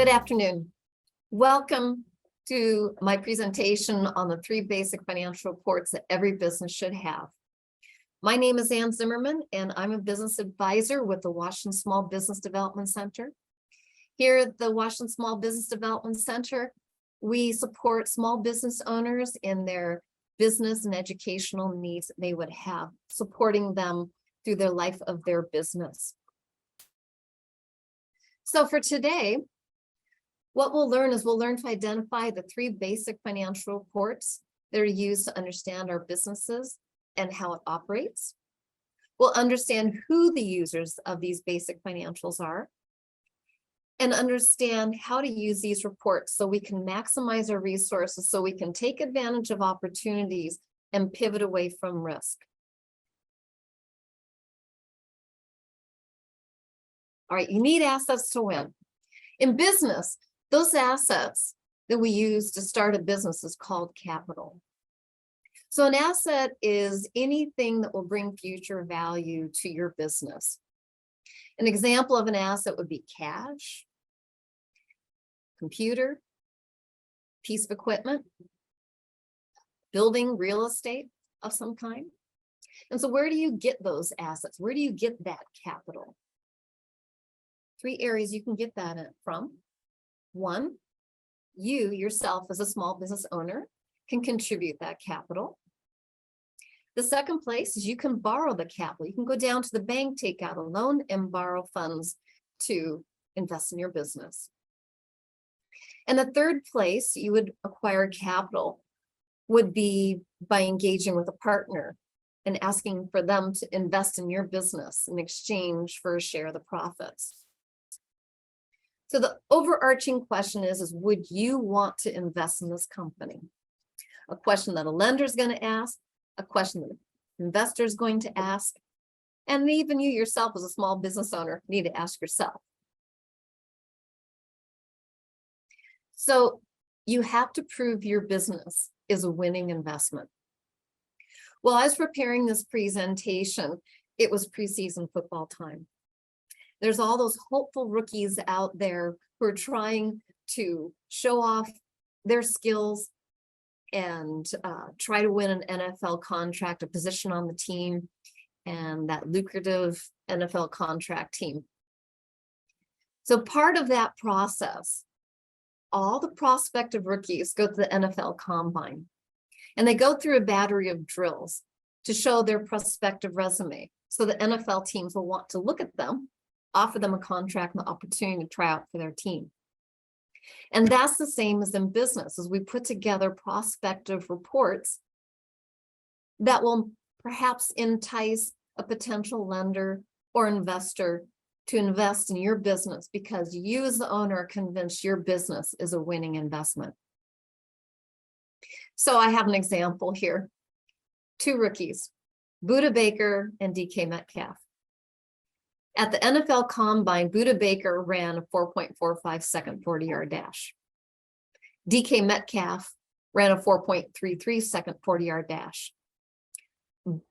Good afternoon. Welcome to my presentation on the 3 basic financial reports that every business should have. My name is Zimmerman, and I'm a business advisor with the Washington Small Business Development Center. Here at the Washington Small Business Development Center, we support small business owners in their business and educational needs that they would have, supporting them through their life of their business. So for today, what we'll learn to identify the 3 basic financial reports that are used to understand our businesses and how it operates. We'll understand who the users of these basic financials are and understand how to use these reports so we can maximize our resources, so we can take advantage of opportunities and pivot away from risk. All right, you need assets to win. In business, those assets that we use to start a business is called capital. So an asset is anything that will bring future value to your business. An example of an asset would be cash, computer, piece of equipment, building, real estate of some kind. And so where do you get those assets? Where do you get that capital? 3 areas you can get that from. 1, you yourself as a small business owner can contribute that capital. The second place is you can borrow the capital. You can go down to the bank, take out a loan, and borrow funds to invest in your business. And the third place you would acquire capital would be by engaging with a partner and asking for them to invest in your business in exchange for a share of the profits. So the overarching question is would you want to invest in this company? A question that a lender is going to ask, a question that an investor is going to ask, and even you yourself as a small business owner need to ask yourself. So you have to prove your business is a winning investment. Well, I was preparing this presentation, it was preseason football time. There's all those hopeful rookies out there who are trying to show off their skills and try to win an NFL contract, a position on the team, and that lucrative NFL contract team. So part of that process, all the prospective rookies go to the NFL Combine, and they go through a battery of drills to show their prospective resume. So the NFL teams will want to look at them, offer them a contract and the opportunity to try out for their team. And that's the same as in business, as we put together prospective reports that will perhaps entice a potential lender or investor to invest in your business because you as the owner are convinced your business is a winning investment. So I have an example here. 2 rookies, Budda Baker and DK Metcalf. At the NFL Combine, Budda Baker ran a 4.45 second 40-yard dash. DK Metcalf ran a 4.33 second 40-yard dash.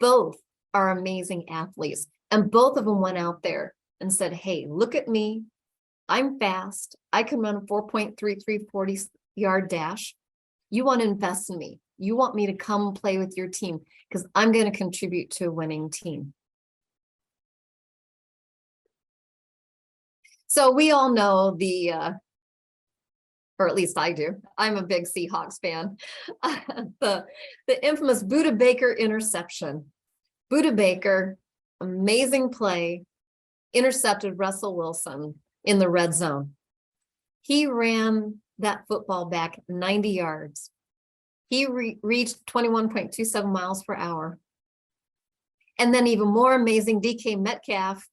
Both are amazing athletes, and both of them went out there and said, hey, look at me. I'm fast. I can run a 4.33 40-yard dash. You want to invest in me. You want me to come play with your team because I'm going to contribute to a winning team. So we all know or at least I do, I'm a big Seahawks fan, the infamous Budda Baker interception. Budda Baker, amazing play, intercepted Russell Wilson in the red zone. He ran that football back 90 yards. He reached 21.27 miles per hour. And then even more amazing, DK Metcalf,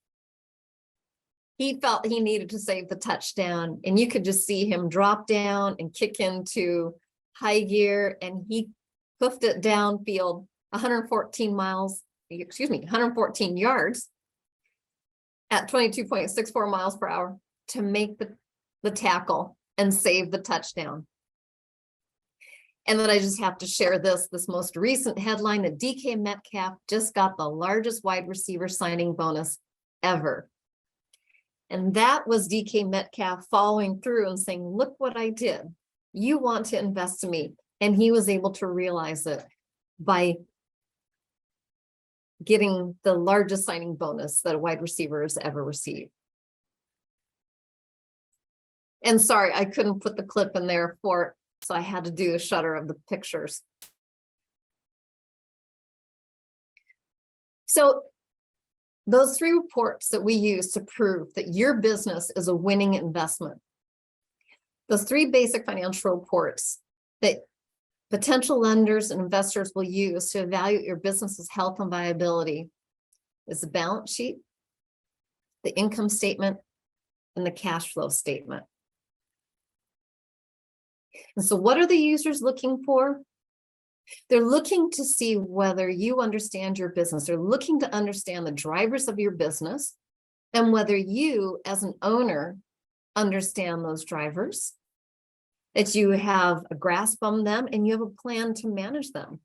he felt he needed to save the touchdown, and you could just see him drop down and kick into high gear, and he hoofed it downfield 114 yards at 22.64 miles per hour to make the tackle and save the touchdown. And then I just have to share this most recent headline that DK Metcalf just got the largest wide receiver signing bonus ever. And that was DK Metcalf following through and saying, look what I did. You want to invest in me. And he was able to realize it by getting the largest signing bonus that a wide receiver has ever received. And sorry, I couldn't put the clip in there for it, so I had to do a shutter of the pictures. So those 3 reports that we use to prove that your business is a winning investment. Those 3 basic financial reports that potential lenders and investors will use to evaluate your business's health and viability is the balance sheet, the income statement, and the cash flow statement. And so what are the users looking for? They're looking to see whether you understand your business. They're looking to understand the drivers of your business and whether you, as an owner, understand those drivers, that you have a grasp on them and you have a plan to manage them,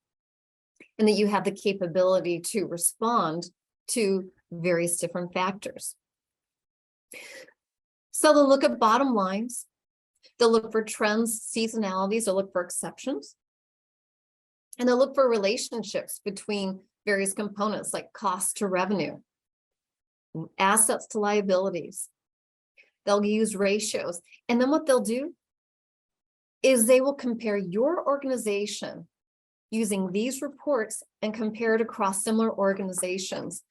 and that you have the capability to respond to various different factors. So they'll look at bottom lines. They'll look for trends, seasonalities, they'll look for exceptions. And they'll look for relationships between various components like cost to revenue, assets to liabilities. They'll use ratios. And then what they'll do is they will compare your organization using these reports and compare it across similar organizations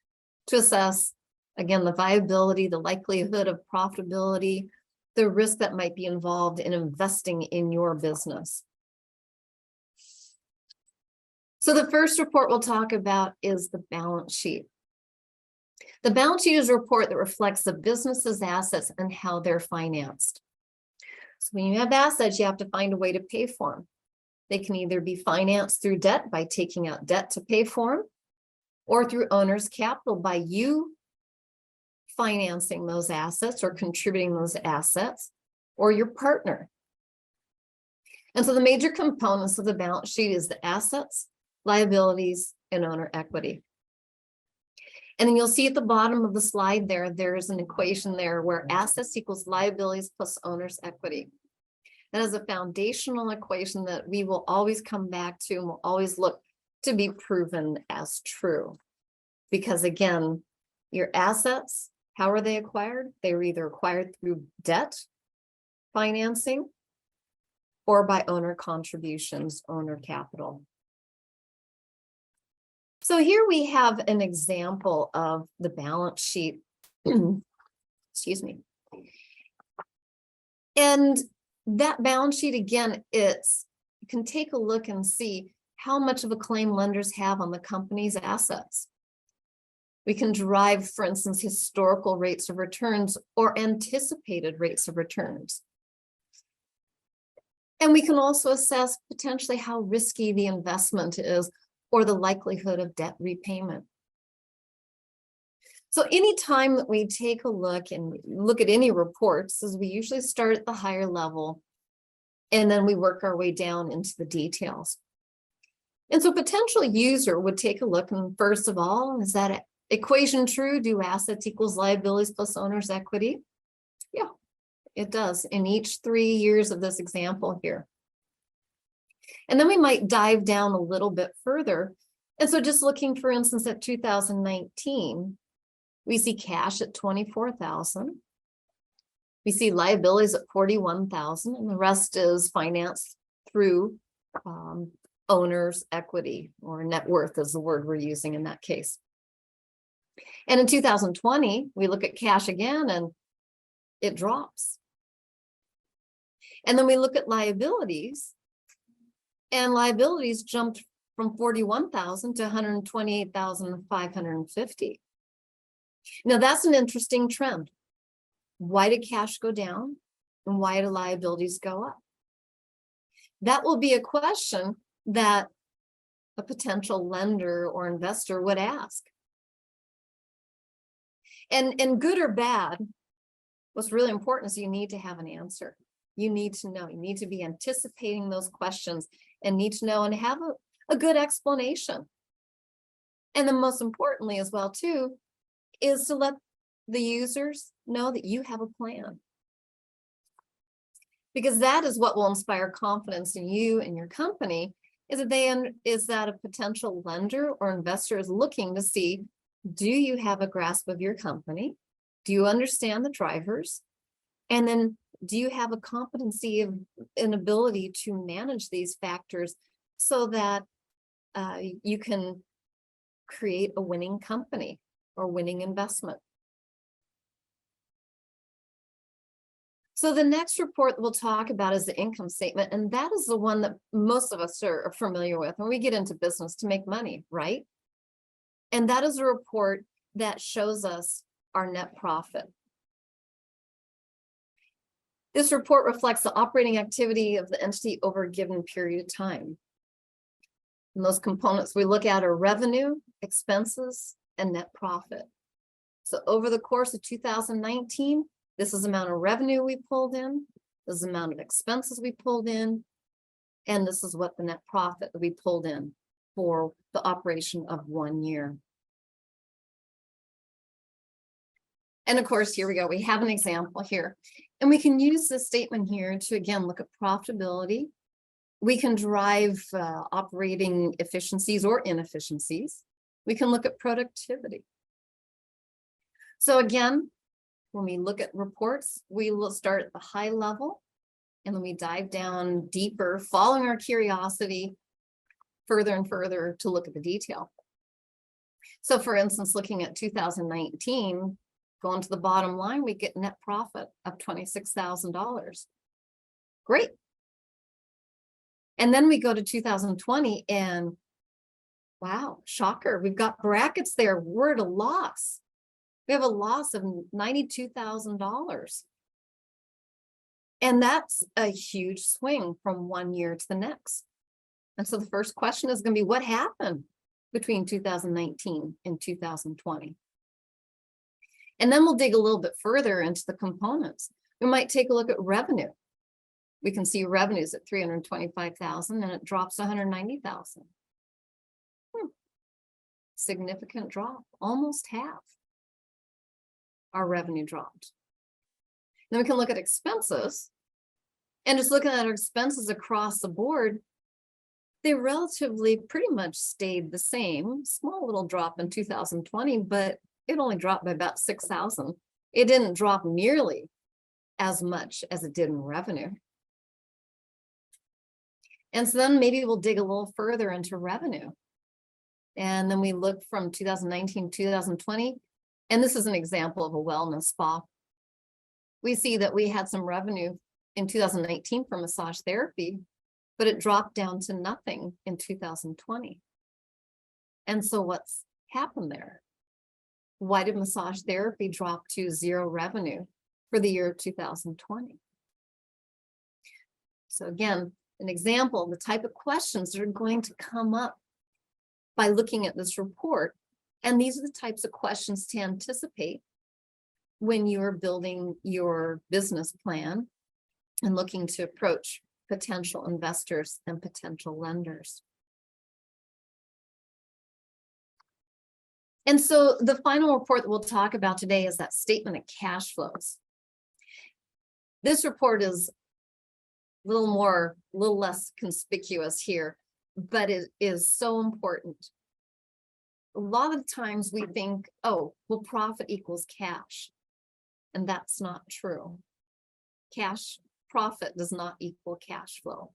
to assess, again, the viability, the likelihood of profitability, the risk that might be involved in investing in your business. So the first report we'll talk about is the balance sheet. The balance sheet is a report that reflects the business's assets and how they're financed. So when you have assets, you have to find a way to pay for them. They can either be financed through debt by taking out debt to pay for them, or through owner's capital by you financing those assets or contributing those assets, or your partner. And so the major components of the balance sheet is the assets, liabilities, and owner equity. And then you'll see at the bottom of the slide there's an equation there where assets equals liabilities plus owner's equity. That is a foundational equation that we will always come back to and will always look to be proven as true. Because again, your assets, how are they acquired? They were either acquired through debt financing or by owner contributions, owner capital. So here we have an example of the balance sheet. Excuse me. And that balance sheet, again, you can take a look and see how much of a claim lenders have on the company's assets. We can derive, for instance, historical rates of returns or anticipated rates of returns. And we can also assess potentially how risky the investment is or the likelihood of debt repayment. So anytime that we take a look and look at any reports, is we usually start at the higher level and then we work our way down into the details. And so a potential user would take a look and first of all, is that equation true? Do assets equals liabilities plus owner's equity? Yeah, it does in each 3 years of this example here. And then we might dive down a little bit further. And so just looking, for instance, at 2019, we see cash at $24,000. We see liabilities at $41,000, and the rest is financed through owner's equity, or net worth is the word we're using in that case. And in 2020, we look at cash again and it drops. And then we look at liabilities, and liabilities jumped from $41,000 to $128,550. Now that's an interesting trend. Why did cash go down and why do liabilities go up? That will be a question that a potential lender or investor would ask. And good or bad, what's really important is you need to have an answer. You need to know, you need to be anticipating those questions and need to know and have a good explanation. And then most importantly as well too, is to let the users know that you have a plan. Because that is what will inspire confidence in you and your company, is that a potential lender or investor is looking to see, do you have a grasp of your company? Do you understand the drivers? And then do you have a competency of an ability to manage these factors so that you can create a winning company or winning investment? So the next report that we'll talk about is the income statement, and that is the one that most of us are familiar with when we get into business to make money, right? And that is a report that shows us our net profit. This report reflects the operating activity of the entity over a given period of time. And those components we look at are revenue, expenses, and net profit. So over the course of 2019, this is the amount of revenue we pulled in, this is the amount of expenses we pulled in, and this is what the net profit that we pulled in for the operation of 1 year. And of course, here we go. We have an example here. And we can use this statement here to, again, look at profitability. We can drive operating efficiencies or inefficiencies. We can look at productivity. So again, when we look at reports, we will start at the high level and then we dive down deeper, following our curiosity further and further to look at the detail. So for instance, looking at 2019, going to the bottom line, we get net profit of $26,000. Great. And then we go to 2020 and wow, shocker, we've got brackets there. We're at a loss. We have a loss of $92,000. And that's a huge swing from 1 year to the next. And so the first question is going to be, what happened between 2019 and 2020? And then we'll dig a little bit further into the components. We might take a look at revenue. We can see revenues at $325,000 and it drops $190,000. Significant drop, almost half. Our revenue dropped. Then we can look at expenses, and just looking at our expenses across the board, they relatively pretty much stayed the same. Small little drop in 2020, but it only dropped by about $6,000. It didn't drop nearly as much as it did in revenue. And so then maybe we'll dig a little further into revenue. And then we look from 2019 to 2020. And this is an example of a wellness spa. We see that we had some revenue in 2019 for massage therapy, but it dropped down to nothing in 2020. And so what's happened there? Why did massage therapy drop to zero revenue for the year 2020? So again, an example of the type of questions that are going to come up by looking at this report. And these are the types of questions to anticipate when you're building your business plan and looking to approach potential investors and potential lenders. And so the final report that we'll talk about today is that statement of cash flows. This report is a little less conspicuous here, but it is so important. A lot of times we think, oh, well, profit equals cash. And that's not true. Profit does not equal cash flow.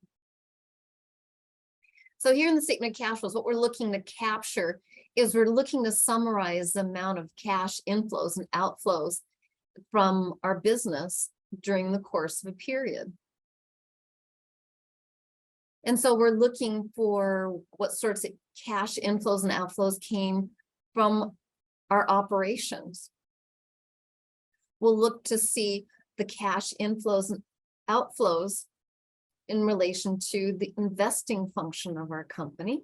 So here in the statement of cash flows, what we're looking to capture is we're looking to summarize the amount of cash inflows and outflows from our business during the course of a period. And so we're looking for what sorts of cash inflows and outflows came from our operations. We'll look to see the cash inflows and outflows in relation to the investing function of our company.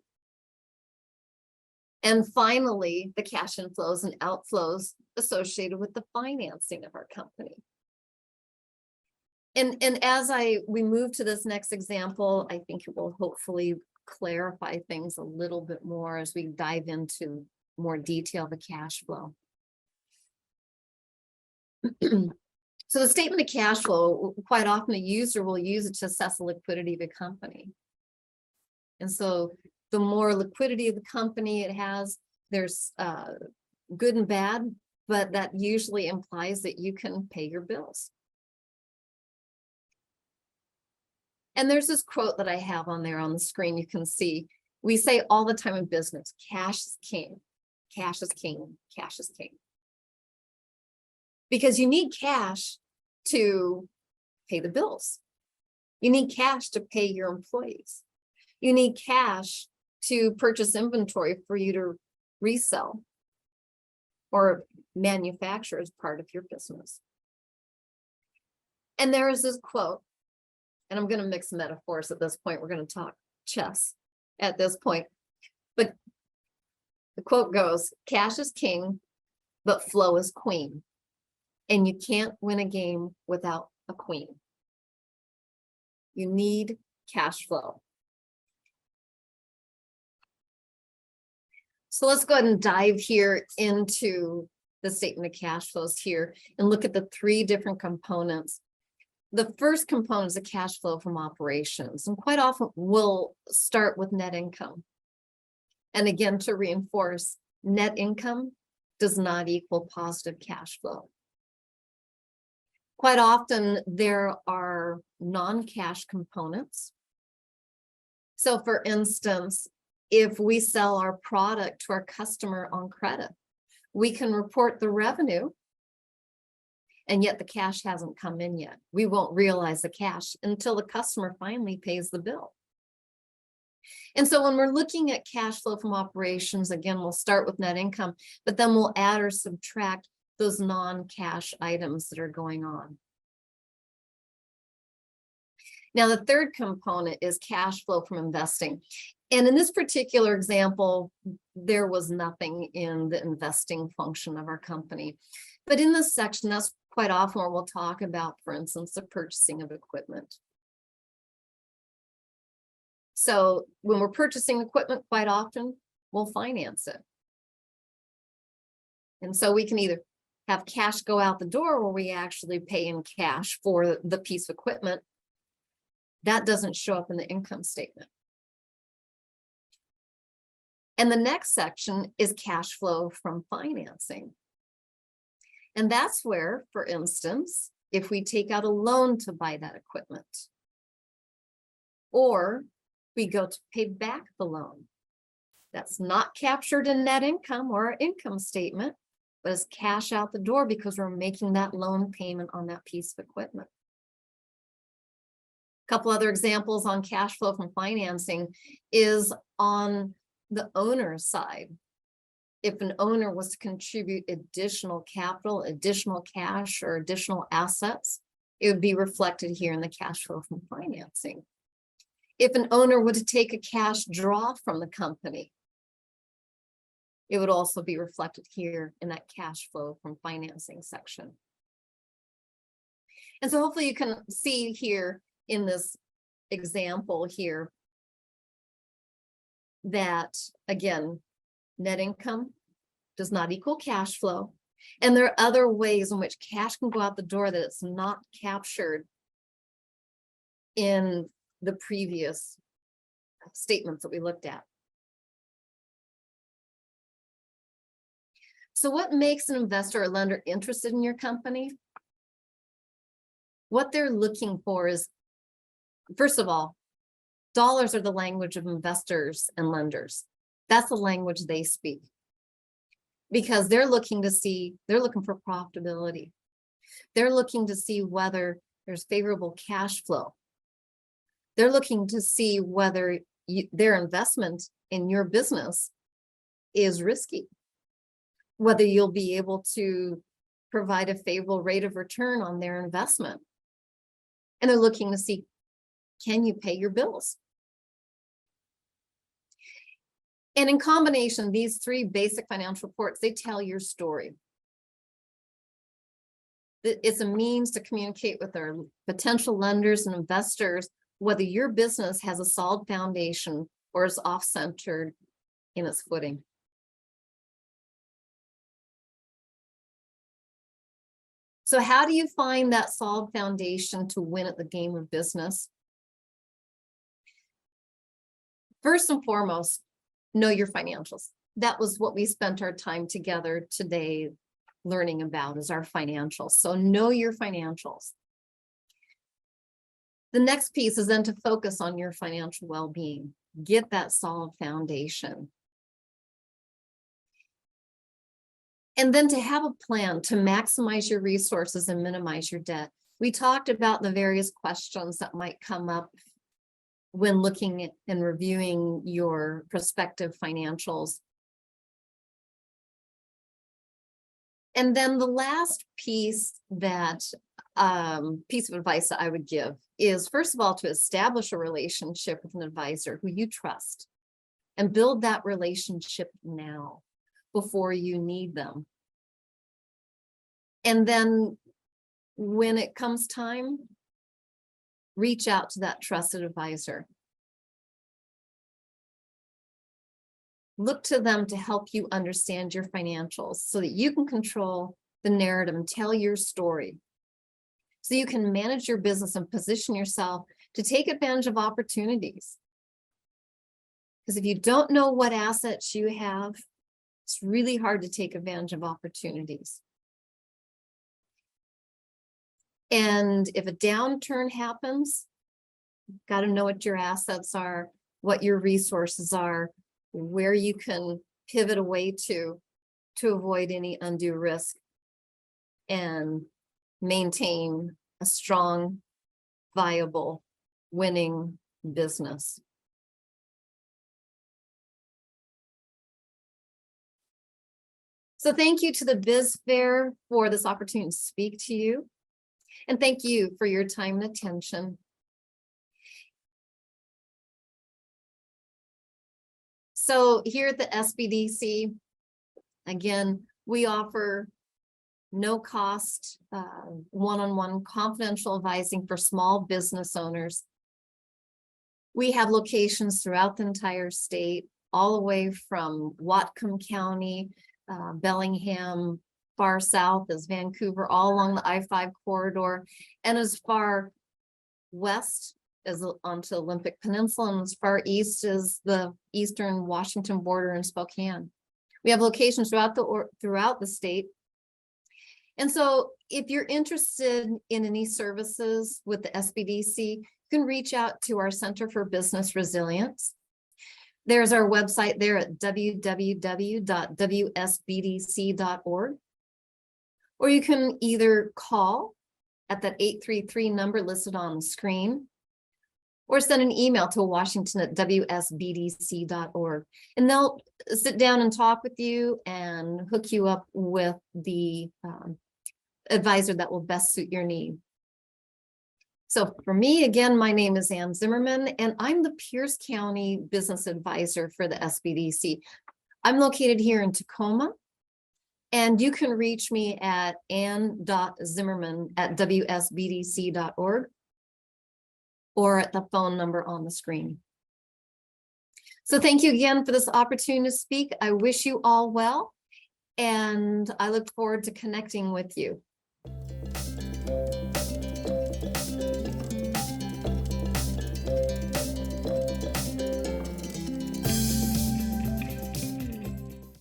And finally, the cash inflows and outflows associated with the financing of our company. And as we move to this next example, I think it will hopefully clarify things a little bit more as we dive into more detail of the cash flow. So the statement of cash flow, quite often a user will use it to assess the liquidity of a company. And so the more liquidity of the company it has, there's good and bad, but that usually implies that you can pay your bills. And there's this quote that I have on there on the screen. You can see, we say all the time in business, cash is king, cash is king, cash is king. Because you need cash to pay the bills. You need cash to pay your employees. You need cash to purchase inventory for you to resell or manufacture as part of your business. And there is this quote, and I'm going to mix metaphors at this point. We're going to talk chess at this point. But the quote goes, cash is king, but flow is queen. And you can't win a game without a queen. You need cash flow. So let's go ahead and dive here into the statement of cash flows here and look at the three different components. The first component is the cash flow from operations, and quite often we'll start with net income. And again, to reinforce, net income does not equal positive cash flow. Quite often there are non-cash components. So for instance, if we sell our product to our customer on credit, we can report the revenue, and yet the cash hasn't come in yet. We won't realize the cash until the customer finally pays the bill. And so when we're looking at cash flow from operations, again, we'll start with net income, but then we'll add or subtract those non-cash items that are going on. Now, the third component is cash flow from investing. And in this particular example, there was nothing in the investing function of our company. But in this section, that's quite often where we'll talk about, for instance, the purchasing of equipment. So when we're purchasing equipment, quite often we'll finance it. And so we can either have cash go out the door or we actually pay in cash for the piece of equipment. That doesn't show up in the income statement. And the next section is cash flow from financing. And that's where, for instance, if we take out a loan to buy that equipment, or we go to pay back the loan, that's not captured in net income or our income statement, but it's cash out the door because we're making that loan payment on that piece of equipment. A couple other examples on cash flow from financing is on the owner's side. If an owner was to contribute additional capital, additional cash, or additional assets, it would be reflected here in the cash flow from financing. If an owner were to take a cash draw from the company, it would also be reflected here in that cash flow from financing section. And so hopefully you can see here in this example here that, again, net income does not equal cash flow. And there are other ways in which cash can go out the door that it's not captured in the previous statements that we looked at. So what makes an investor or lender interested in your company? What they're looking for is, first of all, dollars are the language of investors and lenders. That's the language they speak. Because they're looking for profitability. They're looking to see whether there's favorable cash flow. They're looking to see whether their investment in your business is risky, whether you'll be able to provide a favorable rate of return on their investment. And they're looking to see, can you pay your bills? And in combination, these three basic financial reports, they tell your story. It's a means to communicate with our potential lenders and investors whether your business has a solid foundation or is off-centered in its footing. So how do you find that solid foundation to win at the game of business? First and foremost, know your financials. That was what we spent our time together today learning about, is our financials. So know your financials. The next piece is then to focus on your financial well-being. Get that solid foundation. And then to have a plan to maximize your resources and minimize your debt. We talked about the various questions that might come up when looking at and reviewing your prospective financials. And then the last piece of advice that I would give is, first of all, to establish a relationship with an advisor who you trust, and build that relationship now before you need them. And then when it comes time, reach out to that trusted advisor. Look to them to help you understand your financials so that you can control the narrative and tell your story. So you can manage your business and position yourself to take advantage of opportunities. Because if you don't know what assets you have, it's really hard to take advantage of opportunities. And if a downturn happens, you've got to know what your assets are, what your resources are, where you can pivot away to avoid any undue risk and maintain a strong, viable, winning business. So thank you to the BizFair for this opportunity to speak to you. And thank you for your time and attention. So here at the SBDC, again, we offer no cost, one-on-one confidential advising for small business owners. We have locations throughout the entire state, all the way from Whatcom County, Bellingham, far south as Vancouver, all along the I-5 corridor, and as far west as onto Olympic Peninsula, and as far east as the eastern Washington border in Spokane. We have locations throughout the state. And so if you're interested in any services with the SBDC, you can reach out to our Center for Business Resilience. There's our website there at www.wsbdc.org. Or you can either call at that 833 number listed on the screen, or send an email to washington@wsbdc.org. And they'll sit down and talk with you and hook you up with the advisor that will best suit your need. So for me, again, my name is Ann Zimmerman, and I'm the Pierce County Business Advisor for the SBDC. I'm located here in Tacoma, and you can reach me at ann.zimmerman@wsbdc.org or at the phone number on the screen. So thank you again for this opportunity to speak. I wish you all well, and I look forward to connecting with you.